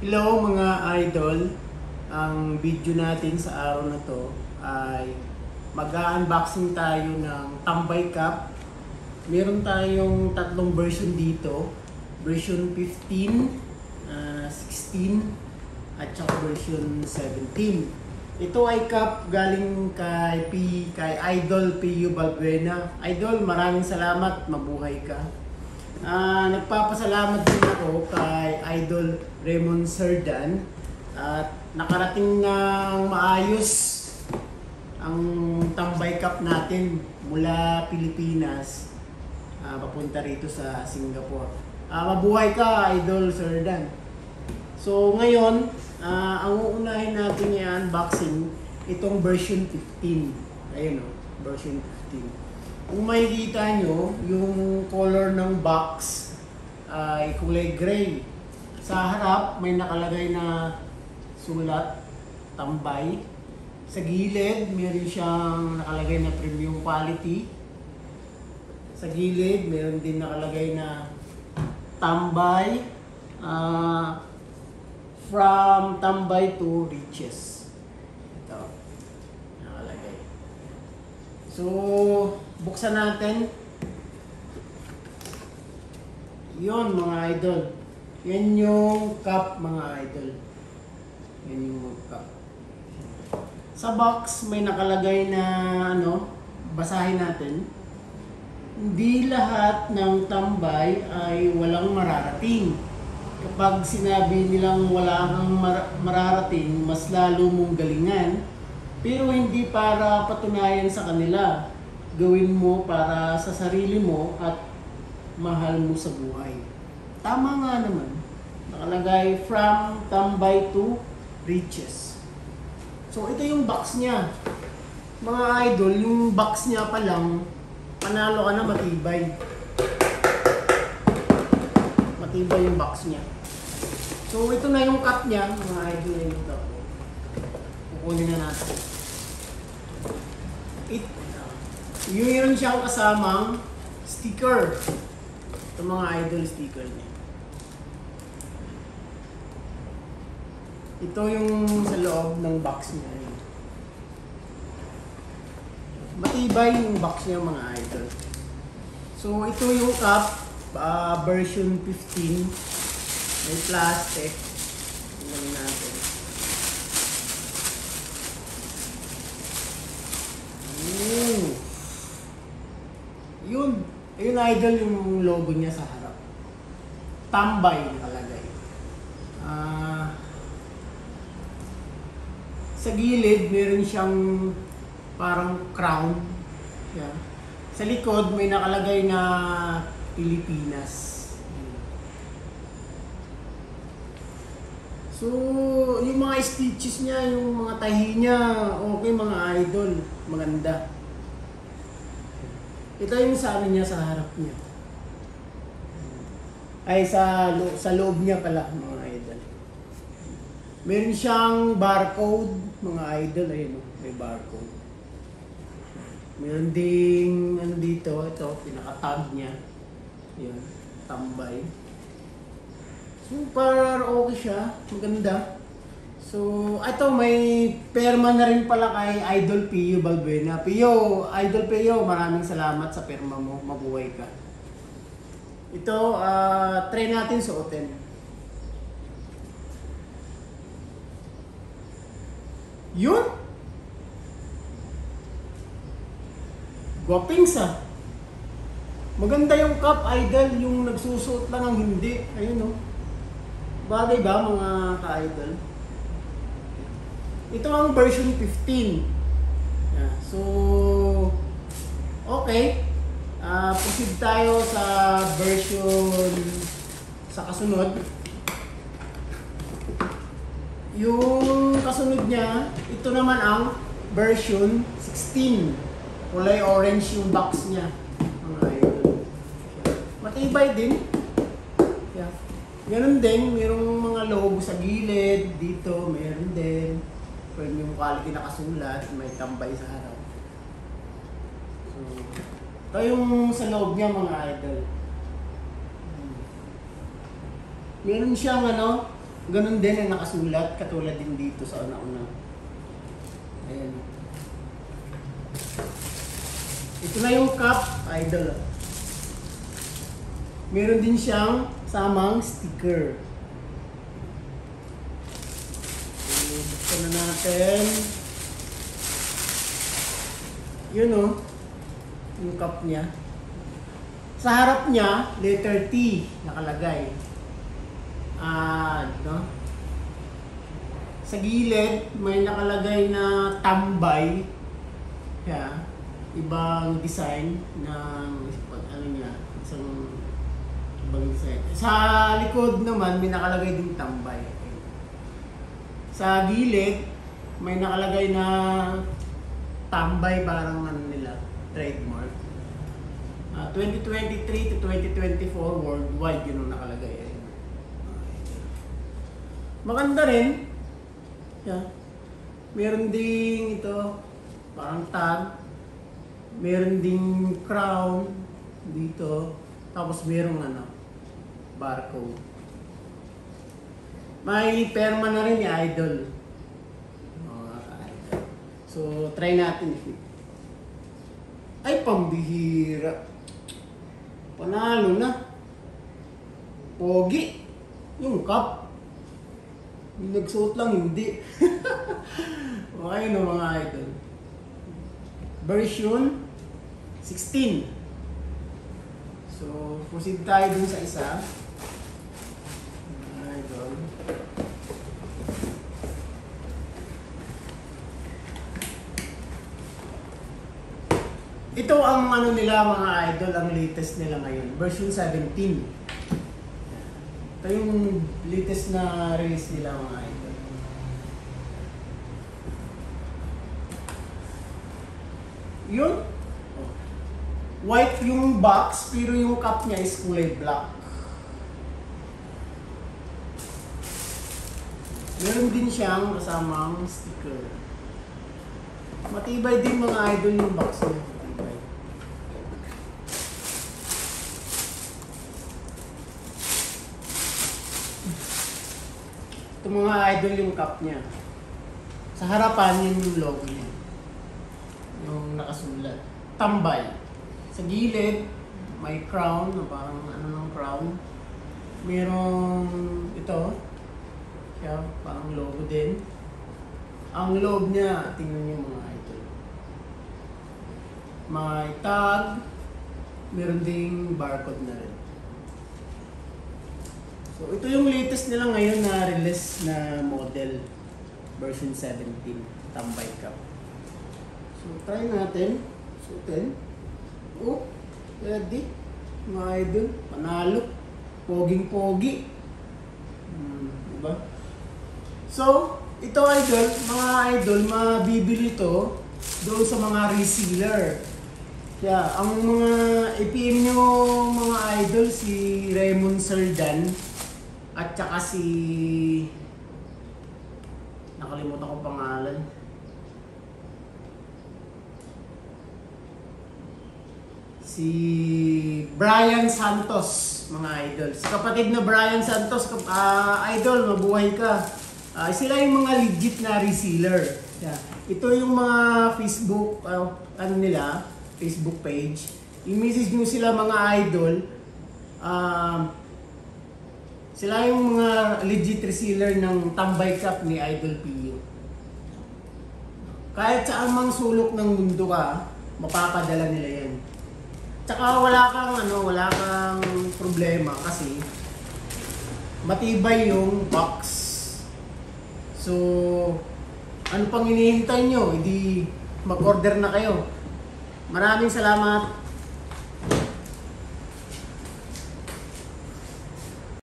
Hello mga idol, ang video natin sa araw na to ay mag-unboxing tayo ng Tambay Cup. Meron tayong tatlong version dito, version 15, 16 at saka version 17. Ito ay cup galing kay Idol Pio Balbuena. Idol, maraming salamat, mabuhay ka. Nagpapasalamat din ako kay Idol Raymond Serdan at nakarating ng maayos ang Tambay Cup natin mula Pilipinas papunta rito sa Singapore. Mabuhay ka, Idol Serdan. So ngayon, ang uunahin natin i-unboxing itong version 15. Ayun o, version 15. Kung makikita nyo, yung color ng box ay kulay gray. Sa harap, may nakalagay na sulat, Tambay. Sa gilid, meron siyang nakalagay na premium quality. Sa gilid, meron din nakalagay na Tambay, from Tambay to Riches. Ito, nakalagay. So, buksan natin. Yun mga idol. Yan yung cup mga idol. Yan yung cup. Sa box may nakalagay na basahin natin. Hindi lahat ng tambay ay walang mararating. Kapag sinabi nilang wala kang mararating, mas lalo mong galingan. Pero hindi para patunayan sa kanila. Gawin mo para sa sarili mo at mahal mo sa buhay. Tama nga naman. Nakalagay from Tambay to Riches. So ito yung box niya. Mga idol, yung box niya pa lang, panalo ka na, matibay. Matibay yung box niya. So ito na yung cup niya, mga idol. Ito. Kukunin na natin. Meron siyang kasamang sticker. Ito mga idol, sticker niya. Ito yung sa loob ng box niya. Matibay yung box niya mga idol. So ito yung cup, version 15. May plastic. Tingnan natin. Yun idol yung logo niya sa harap. Tambay nakalagay. Sa gilid meron siyang parang crown. Yan. Sa likod may nakalagay na Pilipinas. So, yung mga stitches niya, yung mga tahi niya, okay mga idol, maganda. Ito yung sa amin niya sa harap niya. Ay, sa loob niya pala, mga idol. Meron siyang barcode, mga idol. Ayun, may barcode. Meron ding, dito, ito, pinaka-tag niya. Yan, Tambay. Super okay siya, maganda. So, ito may perma na rin pala kay Idol Pio Balbuena. Idol Pio, maraming salamat sa perma mo. Mabuhay ka. Ito, try natin suotin. Yun! Guwapings ah. Maganda yung cup, Idol. Yung nagsusuot lang ang hindi. Ayun oh. Bagay ba mga ka-idol? Ito ang version 15. Yeah, so, okay. Proceed tayo sa version sa kasunod. Yung kasunod niya, ito naman ang version 16. Kulay orange yung box niya. Matibay din. Yeah. Ganun din, mayroong mga logo sa gilid, dito, meron din. Premium quality nakasulat, may tambay sa harap. So, ito yung sa loob niya mga idol. Meron siyang Ganun din ang nakasulat, katulad din dito sa una-una. Ayan. Ito na yung cup, idol. Meron din siyang samang sticker. Buksan na natin. Yun o, yung cup niya. Sa harap niya, letter T nakalagay. No? Sa gilid, may nakalagay na tambay. Yeah. Ibang design ng ano niya, isang ibang design. Sa likod naman, may nakalagay din tambay. Sa gilid, may nakalagay na tambay, parang ano nila, trademark. 2023 to 2024 worldwide, yun ang nakalagay. Maganda rin. Yeah. Meron ding ito, parang tag. Meron ding crown dito. Tapos merong ano, barcode. May perma na rin ni idol. So, try natin. Ay, pambihira. Panalo na. Pogi. Yung cup. Yung nagsuot lang, hindi. Okay no mga idol. Version 16. So, proceed tayo dun sa isa. Idol. Ito ang ano nila mga idol, ang latest nila ngayon. Version 17. Ito yung latest na release nila mga idol. Yun. White yung box, pero yung cup niya is kulay black. Meron din siyang kasamang sticker. Matibay din mga idol yung box niya. Matibay. Ito mga idol yung cup niya. Sa harapan yun yung logo niya. Yung nakasulat. Tambay. Sa gilid, may crown, parang ano ng crown. Merong ito, siya, parang logo din. Ang loob niya, tingnan niyo mga idol. May tag, meron ding barcode na rin. So ito yung latest nila ngayon na release na model, version 17, tambay cup. So try natin, suotin. Oh, ready. Mga idol, panalo. Poging-pogi. Diba? So, ito idol, mga idol, mabibili to doon sa mga reseller. Kaya, ang mga i-PM nyo mga idol, si Raymond Sardan at saka si nakalimutan ko pangalan. Si Brian Santos, mga idol. Si kapatid na Brian Santos, idol, mabuhay ka. Sila yung mga legit na reseller. Yeah. Ito yung mga Facebook, ano nila, Facebook page. I-message nyo sila mga idol. Sila yung mga legit reseller ng tambay cup ni Idol Pio. Kahit saan mang sulok ng mundo ka, mapapadala nila yan. Tsaka wala kang problema kasi matibay yung box. So, ano pang hinihintay nyo? Hindi mag-order na kayo. Maraming salamat.